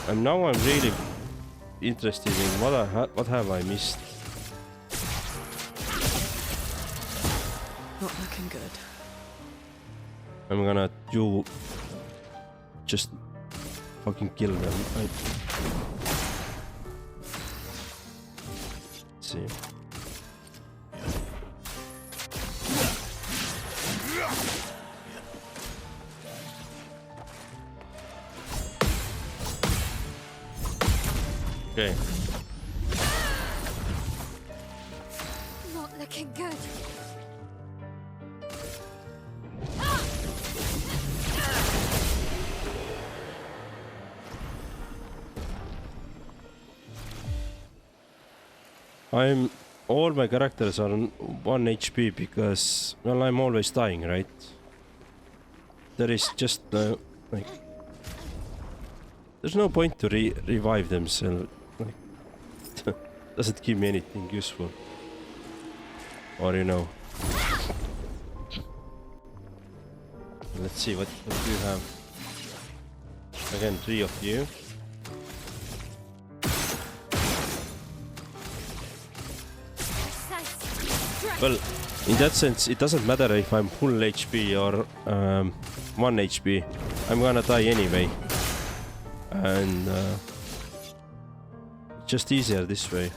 And now I'm really interested in what have I missed. Not looking good. I'm gonna do just fucking kill them. Let's see. Okay. Not looking good. All my characters are on 1 HP because, well, I'm always dying, right? There is just like, there's no point to revive them, so like, doesn't give me anything useful. Or you know. Let's see what do you have. Again, 3 of you. Well, in that sense, it doesn't matter if I'm full HP or 1 HP. I'm gonna die anyway. And just easier this way.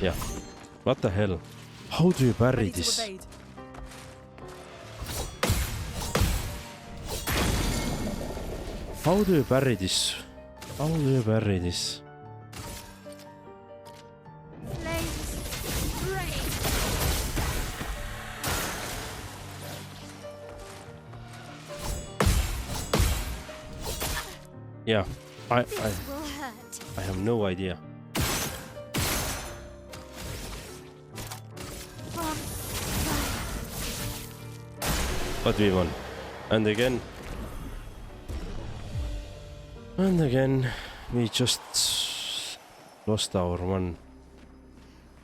Yeah. What the hell? How do you parry this? How do you parry this? How do you parry this? Yeah, I have no idea. But we won. And again, we just lost our one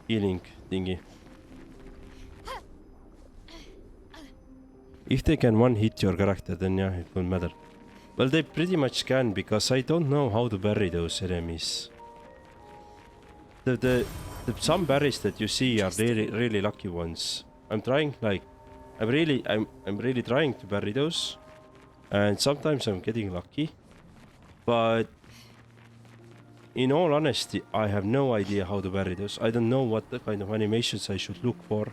healing thingy. If they can one hit your character, then yeah, it won't matter. Well, they pretty much can, because I don't know how to parry those enemies. The some parries that you see are really lucky ones. I'm trying, like, I'm really trying to parry those, and sometimes I'm getting lucky. But in all honesty, I have no idea how to parry those. I don't know what the kind of animations I should look for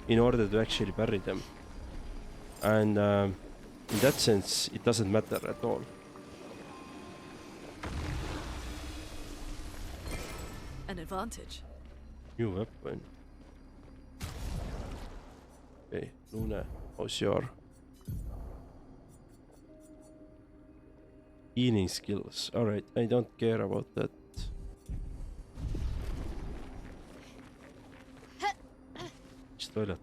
in order to actually parry them. And in that sense, it doesn't matter at all. An advantage. New weapon. Okay, Luna, how's your healing skills? Alright, I don't care about that. Which toilet?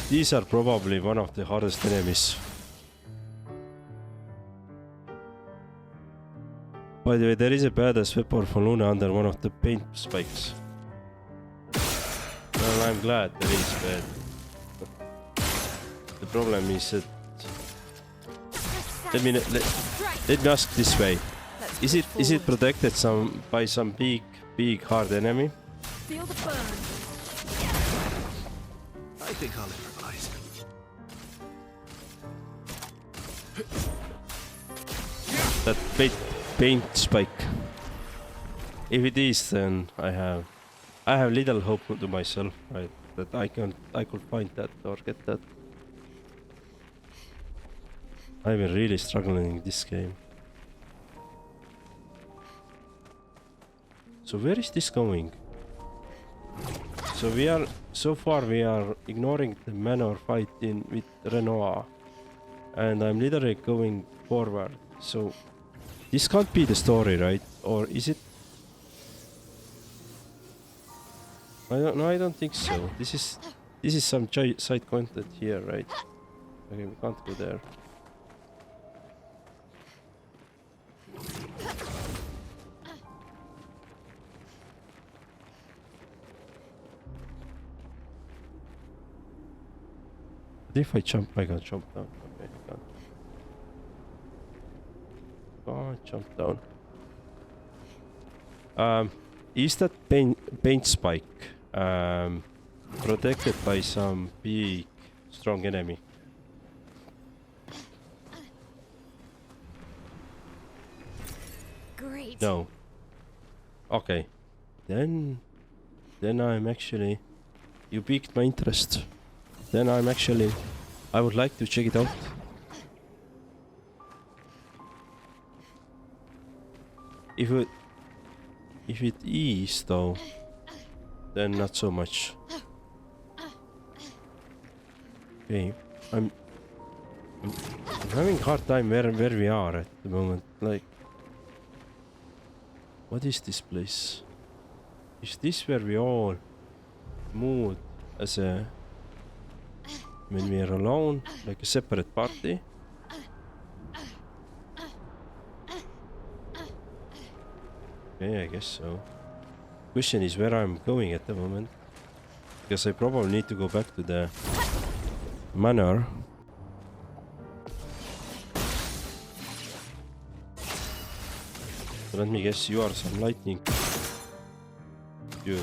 These are probably one of the hardest enemies. By the way, there is a badass weapon for Luna under one of the paint spikes. Well, I'm glad there is bad. The problem is that... Let me ask this way. Is it protected by some big hard enemy? Feel the burn. I think I'll improvise. That paint spike. If it is, then I have little hope to myself, right? That I could find that or get that. I've been really struggling in this game. So where is this going? So so far we are ignoring the manor fight with Renoir. and I'm literally going forward. So this can't be the story, right? Or is it? I don't know. I don't think so. This is some side content here, right? Okay, we can't go there. But if I jump, I can jump down. Okay, I can't. Oh, jump down. Is that paint spike protected by some big, strong enemy? Great. No. Okay. Then I'm actually... You piqued my interest. Then I'm actually... I would like to check it out. If it is though, then not so much. Okay, I'm having a hard time where we are at the moment. Like, what is this place? Is this where we all move as a... when we are alone, like a separate party? Okay, I guess so. Question is where I'm going at the moment. Because I probably need to go back to the manor. So let me guess, you are some lightning. Dude.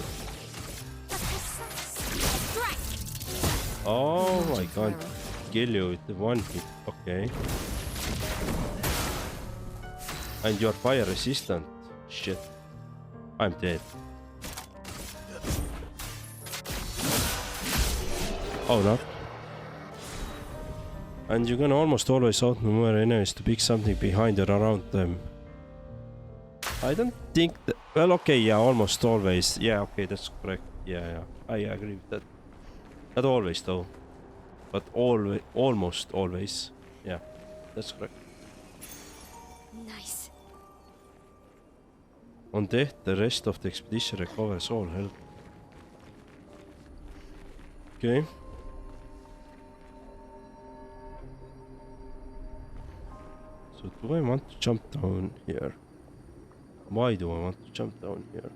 Oh, I can't kill you with the one hit. Okay. And you're fire resistant. Shit. I'm dead. Oh no. And you can almost always outmaneuver enemies to pick something behind or around them. I don't think that... Well, okay, yeah, almost always. Yeah, okay, that's correct. Yeah, I agree with that. Not always though. But almost always. Yeah, that's correct. Nice. On death, the rest of the expedition recovers all health. Okay. So do I want to jump down here? Why do I want to jump down here?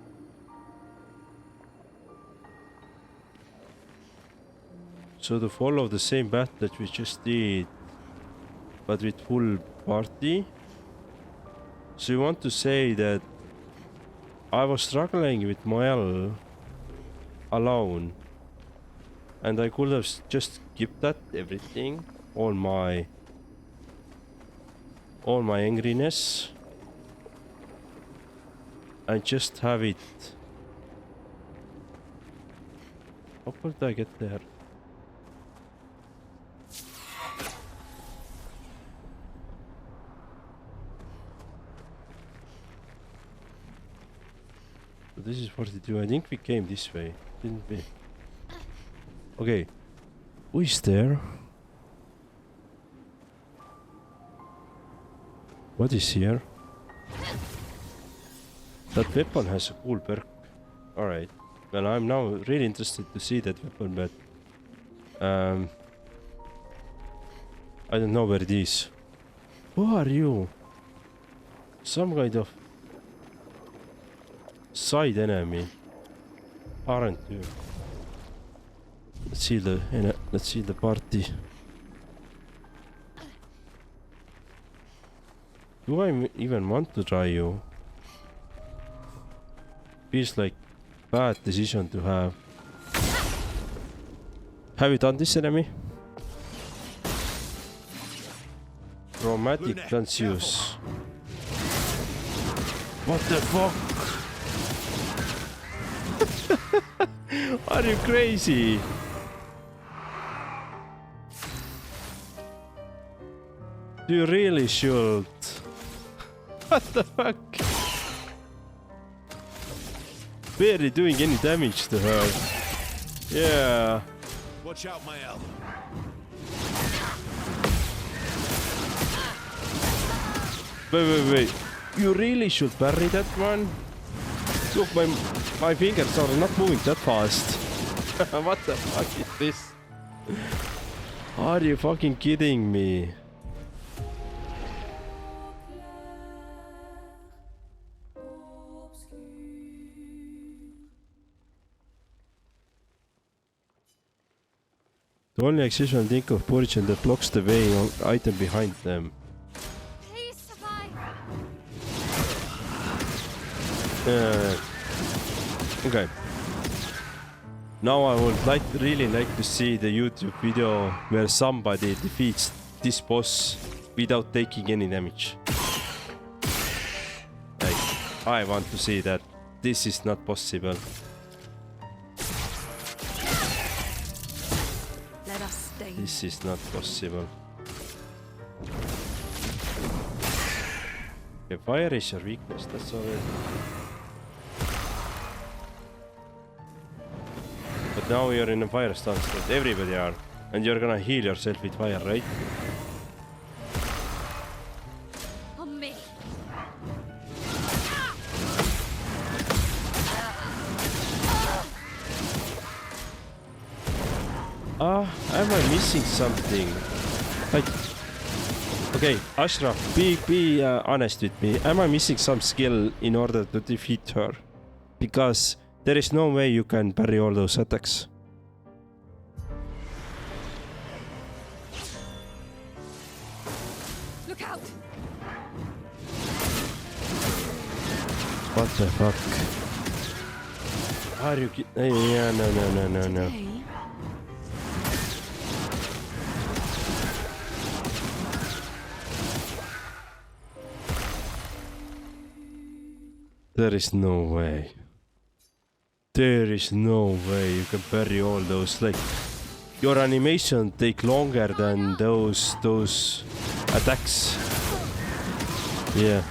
So to follow the same path that we just did, but with full party. So you want to say that I was struggling with Moel alone, and I could have just skipped that everything, all my angriness, and just have it. How could I get there? So this is 42. I think we came this way, didn't we? Okay. Who is there? What is here? That weapon has a cool perk. Alright. Well, I'm now really interested to see that weapon, but... I don't know where it is. Who are you? Some kind of... side enemy, aren't you? Let's see the party. Do I even want to try you? Feels like bad decision to have. Have you done this enemy? Chromatic Danseuse. What the fuck? Are you crazy? You really should. What the fuck? Barely doing any damage to her. Yeah. Watch out, my ally. Wait. You really should parry that one. Look, my fingers are not moving that fast. What the fuck is this? Are you fucking kidding me? The only accessible think of portion that blocks the way on item behind them. Please survive. Okay. Now I would really like to see the YouTube video where somebody defeats this boss without taking any damage. Like, I want to see that. This is not possible. Let us stay. This is not possible. Okay, fire is your weakness, that's all it. But now you're in a fire stance that everybody are. And you're gonna heal yourself with fire, right? On me. Am I missing something? Like, okay, Ashraf, be honest with me. Am I missing some skill in order to defeat her? Because there is no way you can parry all those attacks. Look out. What the fuck? Are you kidding? Yeah, no. Today, There is no way. There is no way you can parry all those. Like, your animation take longer than those attacks. Yeah.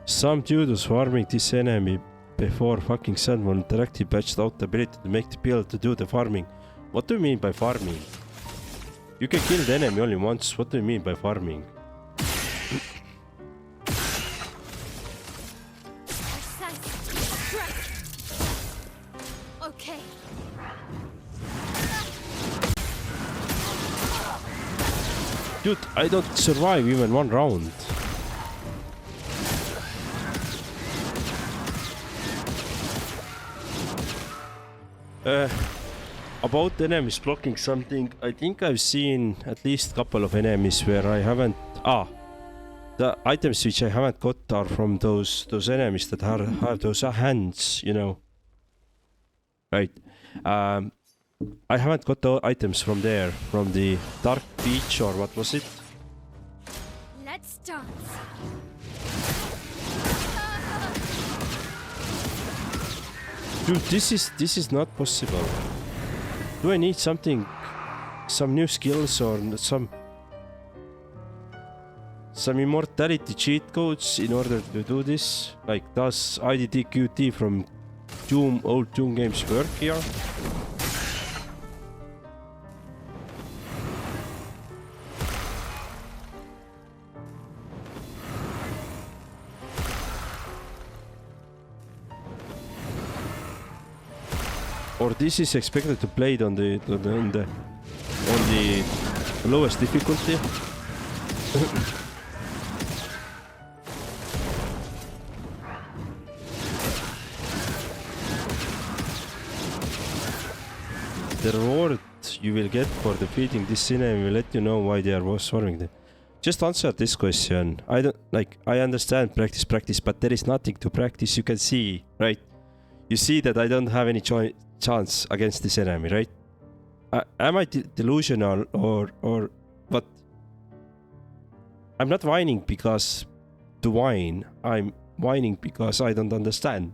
Some dude was farming this enemy before fucking someone directly patched out the ability to make the build to do the farming. What do you mean by farming? You can kill the enemy only once. What do you mean by farming? Okay. Dude, I don't survive even one round. About enemies blocking something, I think I've seen at least a couple of enemies where I haven't... the items which I haven't got are from those enemies that have those hands, you know. Right. I haven't got the items from there, from the Dark Beach or what was it? Let's dance. Dude, this is not possible. Do I need something, some new skills or some immortality cheat codes in order to do this? Like, does IDDQT from old Doom games work here? Or this is expected to play it on the lowest difficulty. The reward you will get for defeating this enemy will let you know why they are swarming them. Just answer this question. I understand practice, but there is nothing to practice. You can see, right? You see that I don't have any chance against this enemy, right? Am I delusional or what? I'm not whining because to whine. I'm whining because I don't understand.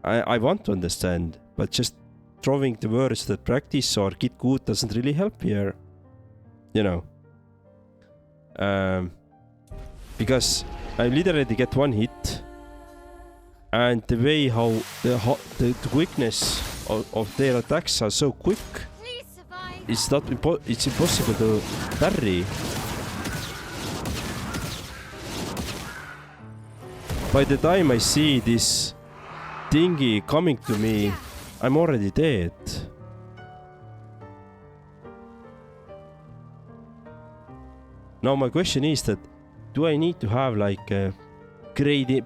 I want to understand, but just throwing the words that practice or get good doesn't really help here. You know. Because I literally get one hit. And the way how the quickness of their attacks are so quick. Please survive. It's impossible to parry. By the time I see this thingy coming to me, I'm already dead. Now my question is that do I need to have like a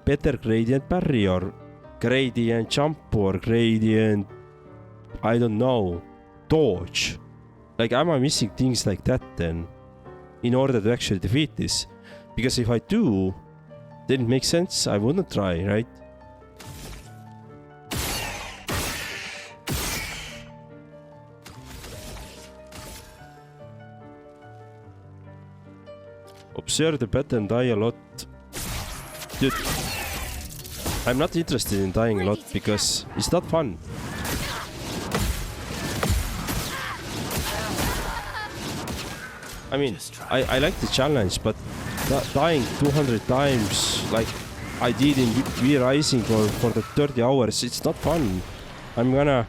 better gradient parry or gradient jump or gradient, I don't know, dodge? Like am I missing things like that then in order to actually defeat this? Because if I do, then it makes sense. I wouldn't try, right? Observe the pattern, die a lot. Dude, I'm not interested in dying a lot because it's not fun. I mean, I like the challenge, but dying 200 times like I did in V Rising for the 30 hours, it's not fun. I'm gonna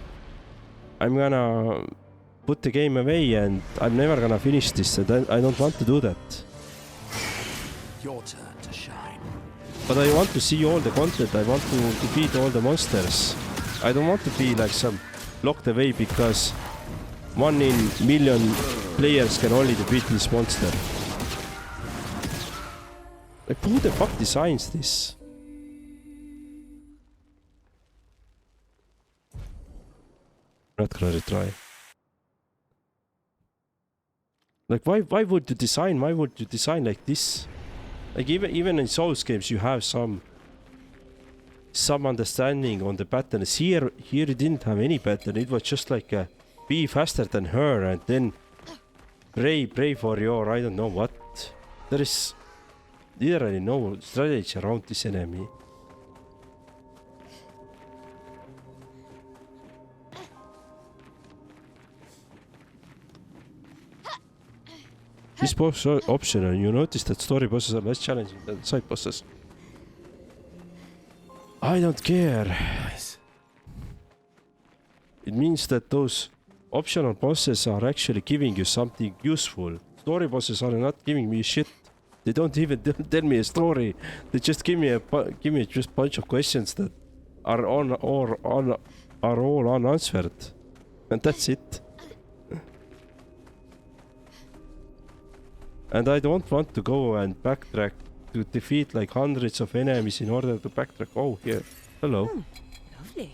put the game away and I'm never gonna finish this, and I don't want to do that. Your turn to shine. But I want to see all the content, I want to defeat all the monsters. I don't want to be like some locked away because 1 in million players can only defeat this monster. Like who the fuck designs this? Not gonna retry. Like why would you design like this? Like even in Souls games you have some understanding on the patterns. Here you didn't have any pattern. It was just like a be faster than her and then pray for your I don't know what. There is literally no strategy around this enemy. This boss is optional. You notice that story bosses are less challenging than side bosses. I don't care. Nice. It means that those optional bosses are actually giving you something useful. Story bosses are not giving me shit. They don't even tell me a story. They just give me just bunch of questions that are all unanswered, and that's it. And I don't want to go and backtrack to defeat like hundreds of enemies in order to backtrack. Oh, here. Hello. Lovely.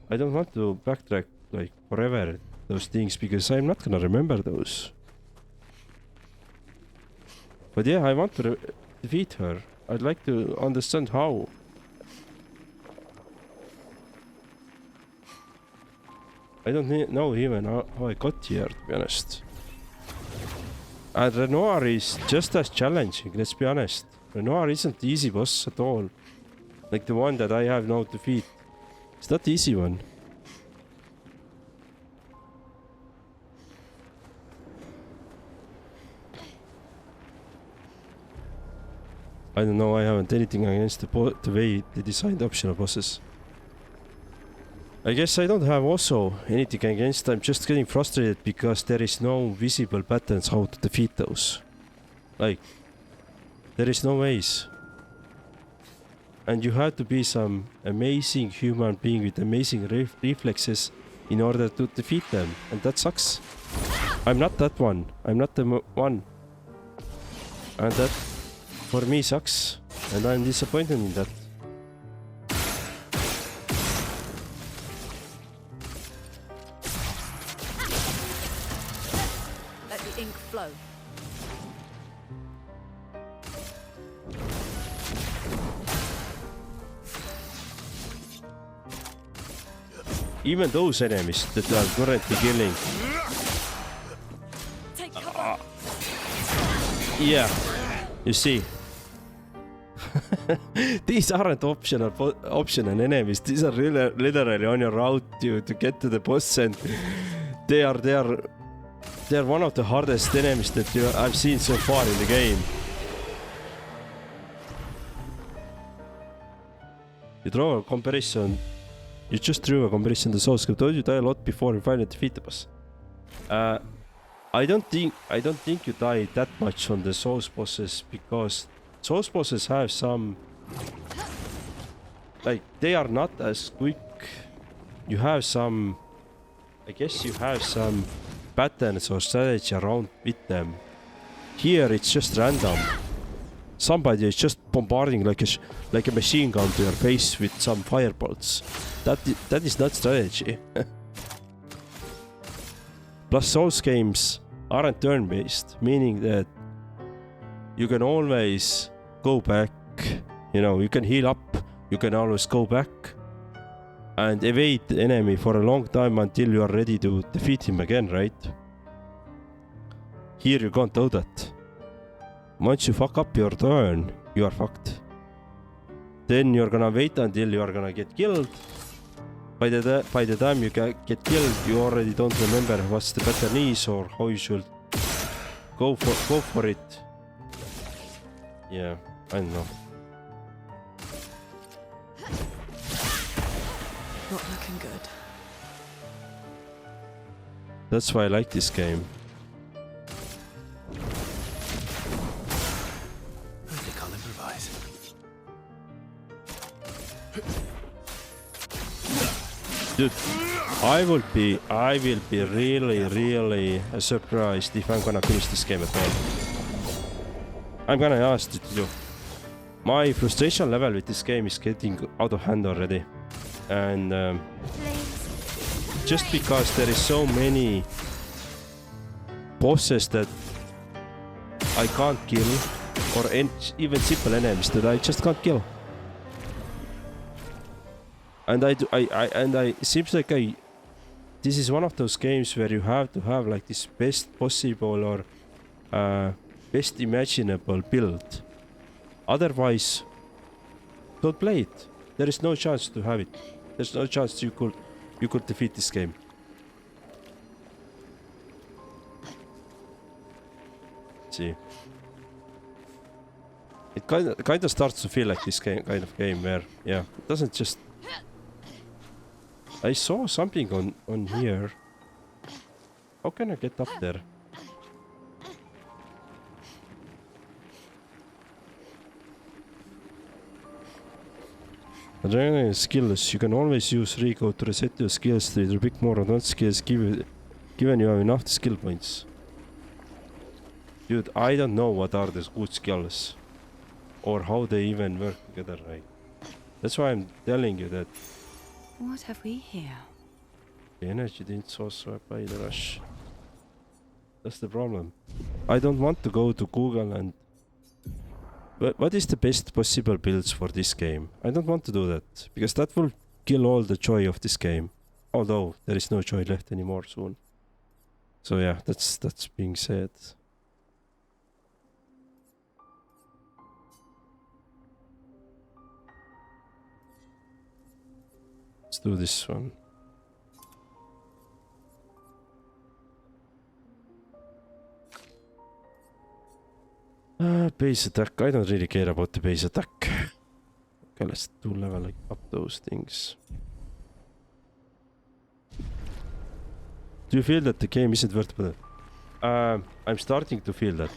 I don't want to backtrack like forever those things because I'm not gonna remember those. But yeah, I want to defeat her. I'd like to understand how. I don't know even how I got here, to be honest. And Renoir is just as challenging, let's be honest. Renoir isn't the easy boss at all. Like the one that I have now to defeat. It's not the easy one. I don't know, I haven't anything against the way they designed optional bosses. I guess I don't have also anything against them, just getting frustrated because there is no visible patterns how to defeat those. Like, there is no ways. And you have to be some amazing human being with amazing reflexes in order to defeat them, and that sucks. I'm not that one. I'm not the one. And that for me sucks, and I'm disappointed in that. Let the ink flow. Even those enemies that are currently killing. Take cover. Yeah, you see. These aren't optional enemies. These are really literally on your route to get to the boss, and they are one of the hardest enemies that I've seen so far in the game. You draw a comparison You just threw a comparison to Souls. Don't you die a lot before you finally defeat the boss? I don't think you die that much on the Souls bosses because Souls bosses have some, like, they are not as quick. You have some, I guess you have some patterns or strategy around with them. Here it's just random. Somebody is just bombarding like a machine gun to your face with some firebolts. That is not strategy. Plus Souls games aren't turn-based, meaning that you can always go back, you know, you can heal up, you can always go back and evade the enemy for a long time until you are ready to defeat him again, right? Here you can't do that. Once you fuck up your turn, you are fucked. Then you're gonna wait until you are gonna get killed. By the time you get killed, you already don't remember what's the pattern is or how you should go for it. Yeah, I don't know. Not looking good. That's why I like this game. I think I'll improvise. Dude, I will be really surprised if I'm gonna finish this game at all. I'm gonna ask you. My frustration level with this game is getting out of hand already. And just because there is so many bosses that I can't kill, or even simple enemies that I just can't kill. And it seems like this is one of those games where you have to have like this best possible or best imaginable build. Otherwise, don't play it. There is no chance to have it. There's no chance you could defeat this game. Let's see. It kind of starts to feel like this kind of game where, yeah, it doesn't just. I saw something on here. How can I get up there? Adrenaline skills. You can always use recode to reset your skills to either pick more advanced skills given you have enough skill points. Dude, I don't know what are the good skills or how they even work together, right? That's why I'm telling you that. What have we here? The energy didn't also apply the rush. That's the problem. I don't want to go to Google and... What is the best possible builds for this game? I don't want to do that, because that will kill all the joy of this game. Although, there is no joy left anymore soon. So yeah, that's being said. Let's do this one. Base attack. I don't really care about the base attack. Okay, let's do level up those things. Do you feel that the game isn't worth it? I'm starting to feel that.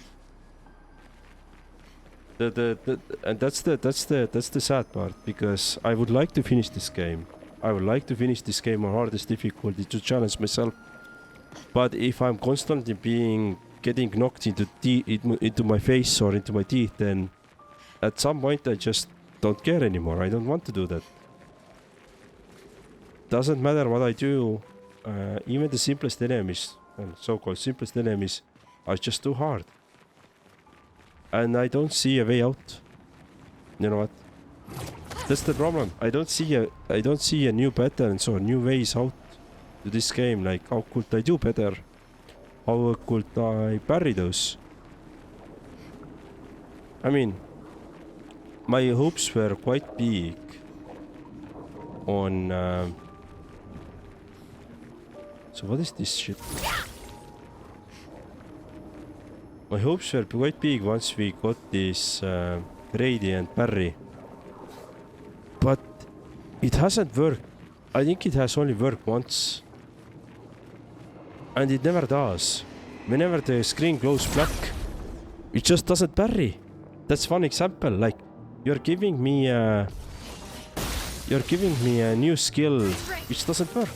And that's the sad part, because I would like to finish this game. I would like to finish this game on hardest difficulty to challenge myself. But if I'm constantly getting knocked into my face or into my teeth, then at some point I just don't care anymore. I don't want to do that. Doesn't matter what I do. Even the simplest enemies, so-called simplest enemies, are just too hard. And I don't see a way out. You know what? That's the problem. I don't see a new patterns or new ways out to this game. Like, how could I do better? How could I parry those? I mean, my hopes were quite big on... So what is this shit? My hopes were quite big once we got this gradient parry. But it hasn't worked I think it has only worked once. And it never does. Whenever the screen goes black, it just doesn't parry. That's one example. Like, you're giving me a new skill which doesn't work.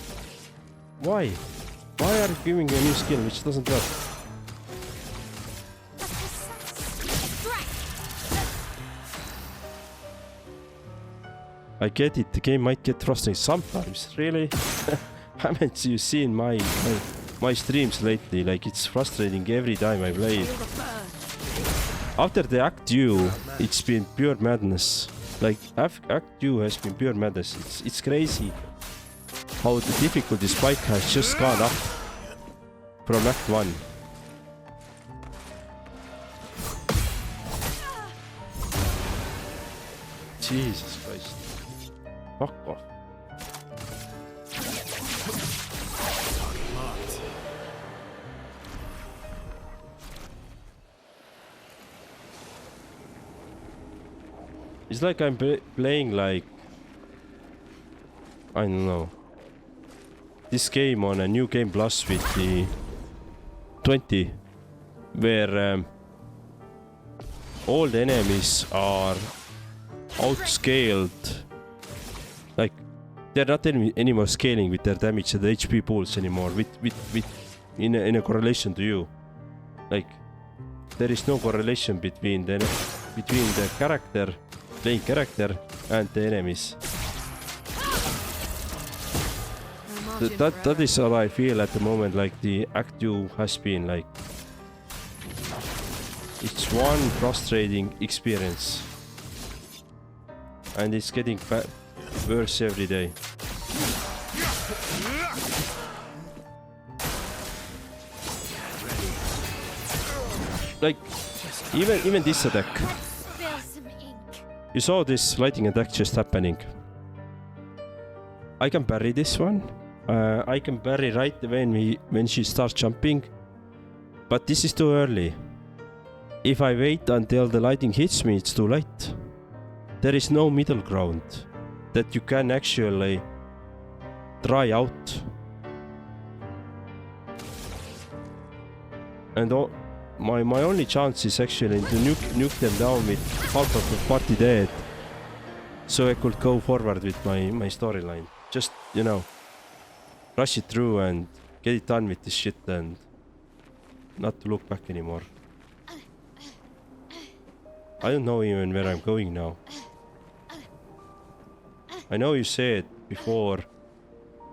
Why? Why are you giving me a new skill which doesn't work? I get it, the game might get frustrating sometimes, really. Haven't you seen my streams lately? Like, it's frustrating every time I play it. After the Act 2, it's been pure madness. Like, Act 2 has been pure madness. It's crazy how the difficulty spike has just gone up from Act 1. Jesus Christ. Fuck off. It's like I'm playing like, I don't know, this game on a new game plus with the 20, where all the enemies are outscaled. Like, they're not anymore scaling with their damage and the HP pools anymore in a correlation to you. Like, there is no correlation between the character, playing character, and the enemies. That is how I feel at the moment. Like, the Act 2 has been like, it's one frustrating experience, and it's getting worse every day. Like, even this attack. You saw this lightning attack just happening. I can parry this one. I can parry right when she starts jumping. But this is too early. If I wait until the lightning hits me, it's too late. There is no middle ground that you can actually try out. And my only chance is actually to nuke them down with half of the party dead, so I could go forward with my storyline. Just, you know, rush it through and get it done with this shit and not to look back anymore. I don't know even where I'm going now. I know you said before,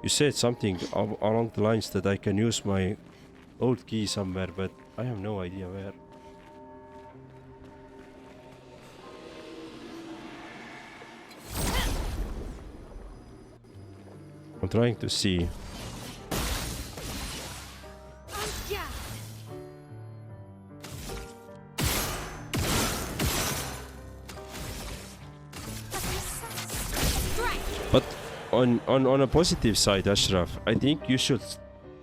you said something along the lines that I can use my old key somewhere, but I have no idea where. I'm trying to see. But on a positive side, Ashraf, I think you should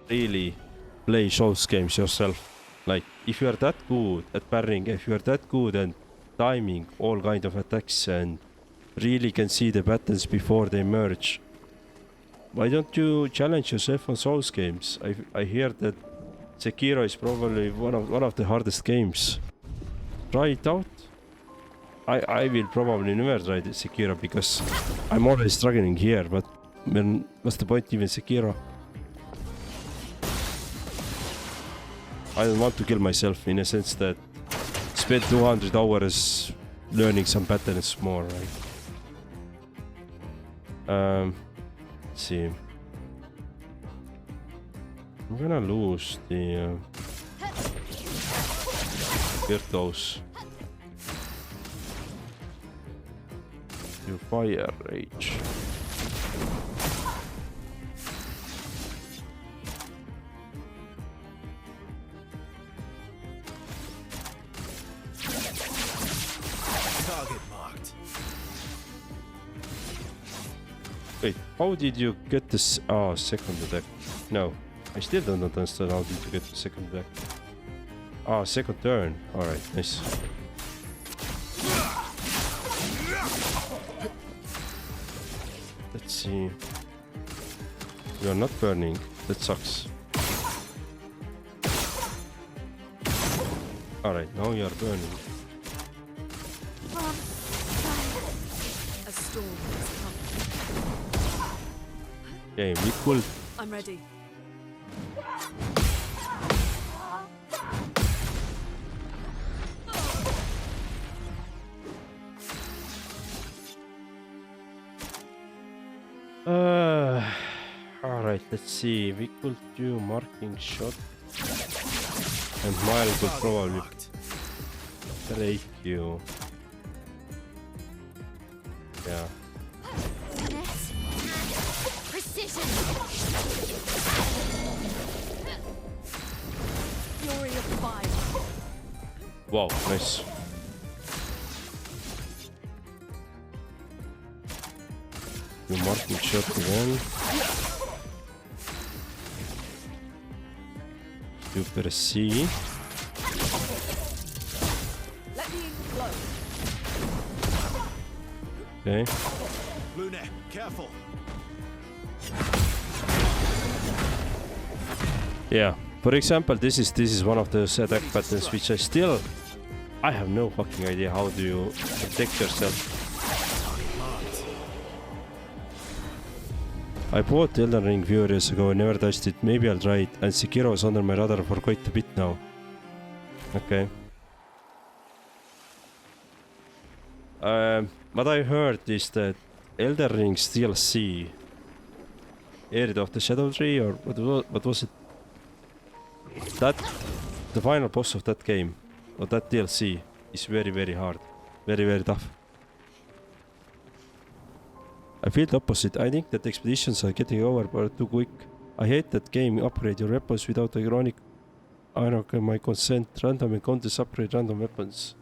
really play Souls games yourself. Like, if you are that good at parrying, if you are that good at timing all kind of attacks and really can see the patterns before they merge, why don't you challenge yourself on Souls games? I hear that Sekiro is probably one of the hardest games. Try it out. I will probably never try the Sekiro because I'm always struggling here, but what's the point even Sekiro? I don't want to kill myself in a sense that spend 200 hours learning some patterns more, right? Let's see. I'm gonna lose the Virtuos. You fire rage. Target marked. Wait, how did you get this? Oh, second attack. No, I still don't understand how did you get the second attack. Ah, second turn. Alright, nice. Let's see. You are not burning. That sucks. Alright, now you are burning. A storm has come. Okay, we could. I'm ready. Alright, let's see. We could do marking shot. And Mile could probably break you. Yeah. Finesse and precision. Fury of fire. Wow, nice. Do marking shot again. Super C. Let me flow. Okay. Lune, careful. Yeah. For example, this is one of those attack patterns which I have no fucking idea how do you protect yourself. I bought Elden Ring few years ago and never touched it. Maybe I'll try it. And Sekiro is under my radar for quite a bit now. Okay. What I heard is that Elden Ring's DLC, Heir of the Shadow Tree, or what was it? That the final boss of that game, or that DLC, is very, very hard. Very, very tough. I feel the opposite. I think that expeditions are getting over too quick. I hate that game upgrade your weapons without ironic. I don't get my consent. Random encounters upgrade random weapons.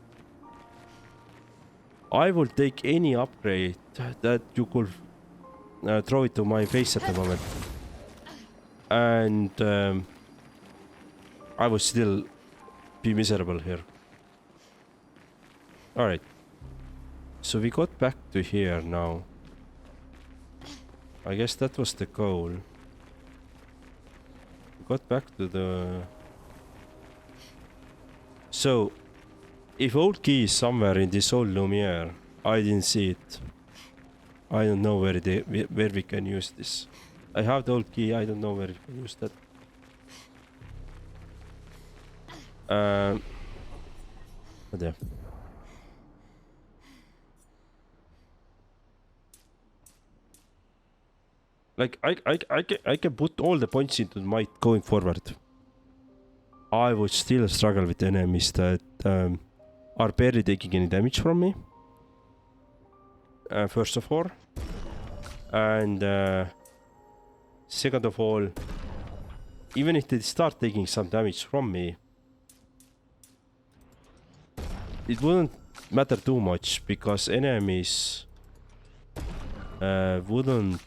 I will take any upgrade that you could throw it to my face at the moment. And I will still be miserable here. Alright. So we got back to here now. I guess that was the goal. We got back to the... So, if old key is somewhere in this old Lumiere, I didn't see it. I don't know where we can use this. I have the old key, I don't know where we can use that. But yeah. Like I can put all the points into might going forward. I would still struggle with enemies that are barely taking any damage from me. First of all, and second of all, even if they start taking some damage from me, it wouldn't matter too much because enemies wouldn't.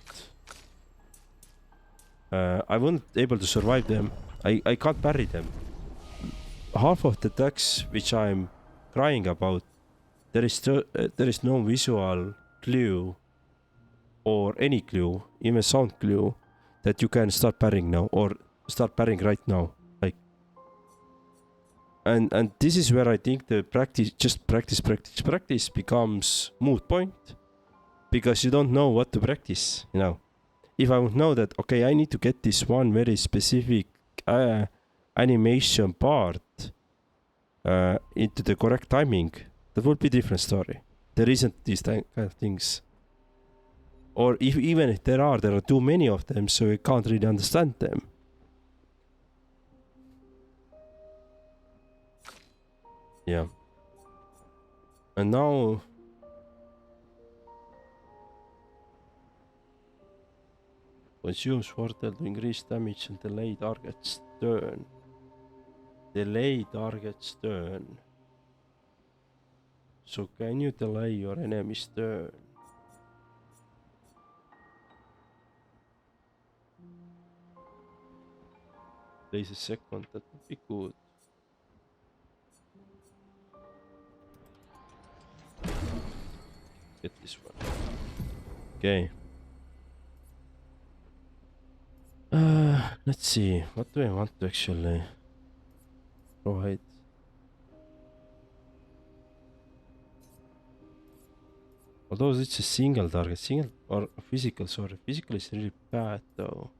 I wouldn't able to survive them. I can't parry them. Half of the attacks which I'm crying about, there is no visual clue or any clue, even sound clue, that you can start parrying now or start parrying right now. Like, and this is where I think the practice becomes moot point, because you don't know what to practice, you know. If I would know that, okay, I need to get this one very specific animation part into the correct timing, that would be a different story. There isn't these kind of things. Or even if there are too many of them, so you can't really understand them. Yeah. And now... Consumes Wardell to increase damage and delay target's turn. Delay target's turn. So can you delay your enemy's turn? Place a second, that would be good. Get this one. Okay. Let's see. What do I want to actually provide? Although it's a single target, single or physical, sorry. Physical is really bad though.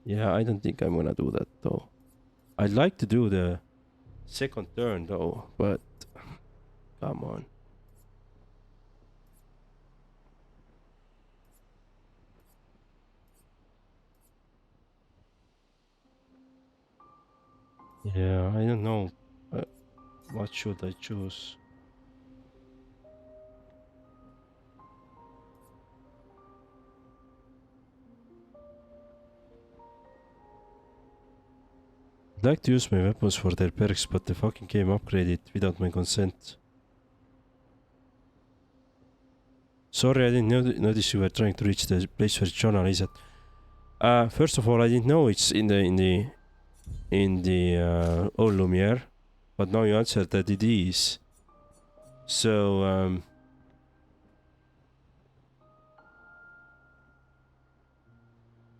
Yeah, I don't think I'm gonna do that though. I'd like to do the second turn though, but come on. Yeah, I don't know. What should I choose? I'd like to use my weapons for their perks, but the fucking game upgraded without my consent. Sorry, I didn't notice you were trying to reach the place where Jonah is at. First of all, I didn't know it's in the old Lumiere, but now you answered that it is. So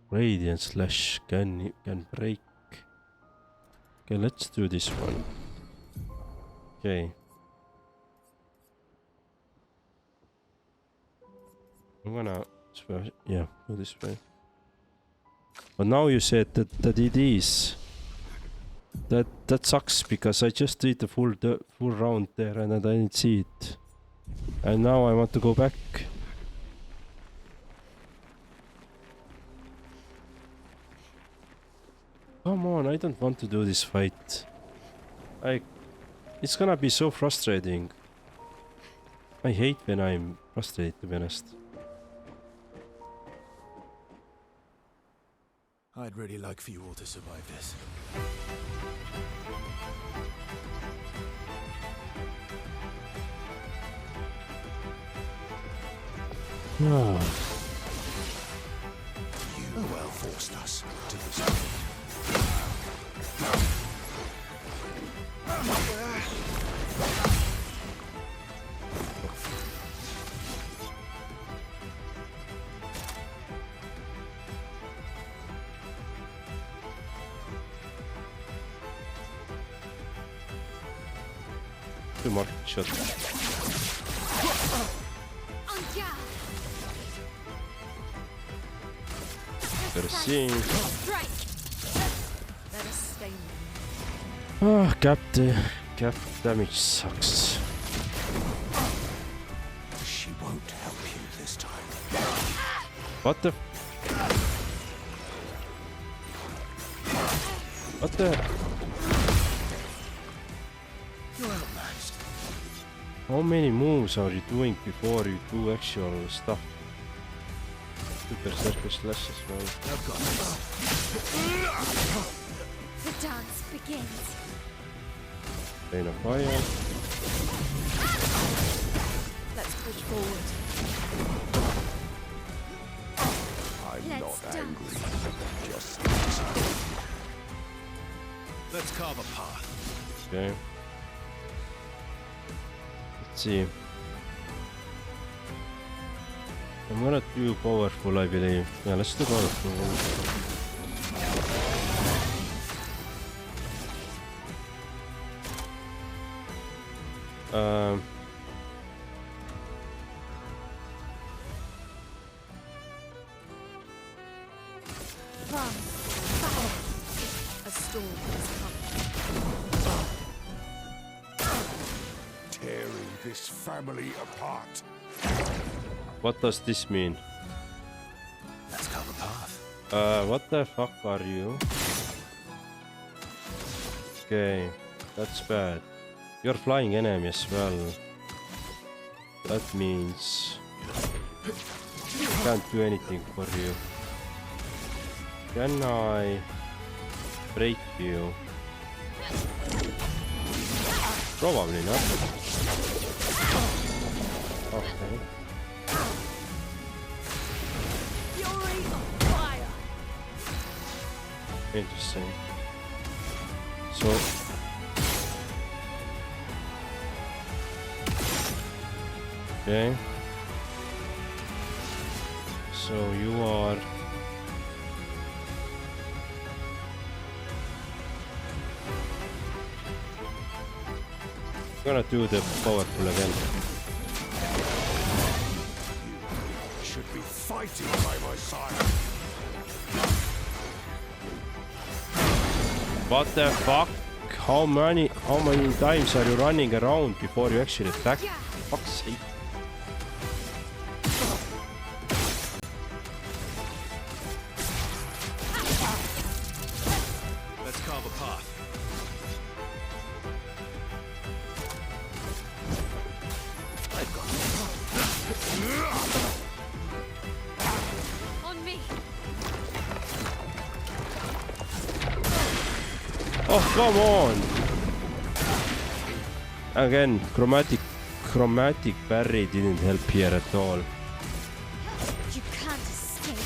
Radiant Slash can break. Okay, let's do this one. Okay. I'm gonna yeah, go this way. But now you said that it is. That sucks because I just did the full round there and I didn't see it. And now I want to go back. Come on, I don't want to do this fight. It's gonna be so frustrating. I hate when I'm frustrated, to be honest. I'd really like for you all to survive this. Oh. You well forced us to this. Two more shots. Percy. Oh, cap damage sucks. She won't help you this time. What the? What the? You're outmatched. How many moves are you doing before you do actual stuff? Super circle slash as well. I've got this. The dance begins. Rain of fire. Let's push forward. I'm Let's not dance. angry. Just let's carve a path. Okay. Let's see. I'm gonna do powerful, I believe. Yeah, let's do powerful. Run. Fire. A storm is coming. Tearing this family apart. What does this mean? Let's carve a path. What the fuck are you? Okay, that's bad. You're flying enemy as well. That means can't do anything for you. Can I break you? Probably not. Okay. Fury of fire. Interesting. So okay. So you are Gonna do the powerful again. You should be fighting by my side. What the fuck? How many times are you running around before you actually attack? Fuck's sake. Let's carve a path. I've got On me. Oh, come on! Again, chromatic parry didn't help here at all. You can't escape.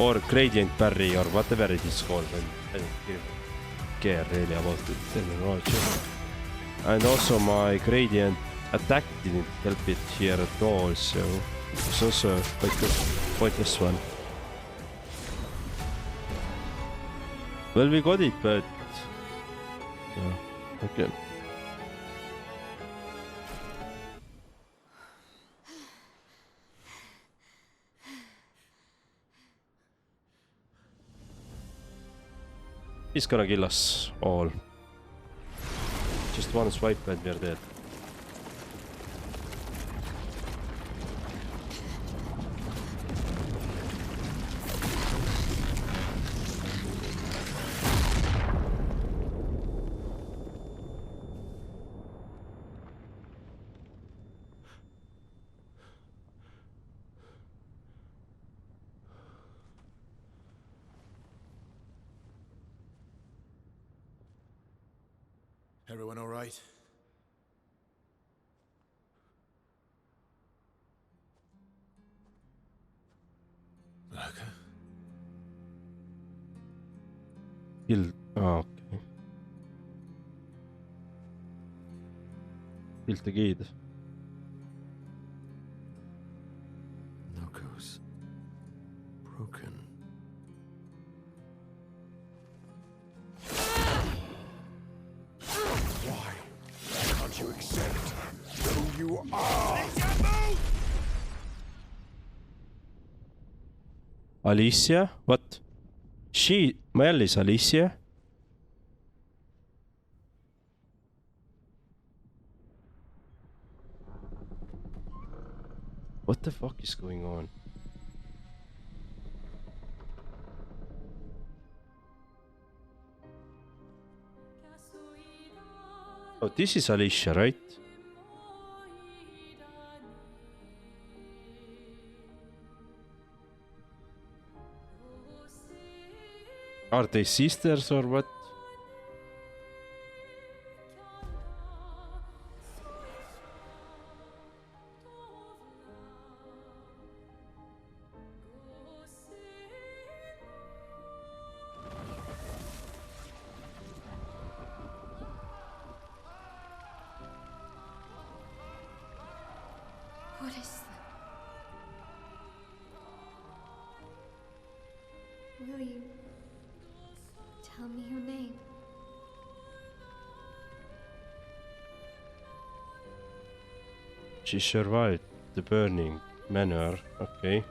Or gradient parry or whatever it is called. I don't care really about the terminology. And also my gradient attack didn't help it here at all, so it's also quite a pointless one. Well, we got it, but yeah, okay. He's gonna kill us all. Just one swipe and we're dead. Everyone all right? Lurker? Kill. Oh, okay. Kill the guide. Locos. Broken. Why can't you accept who you are? Alicia? What? Mel is Alicia? What the fuck is going on? Oh, this is Alicia, right? Are they sisters or what? What is that? Will you tell me your name? She survived the burning manor. Okay.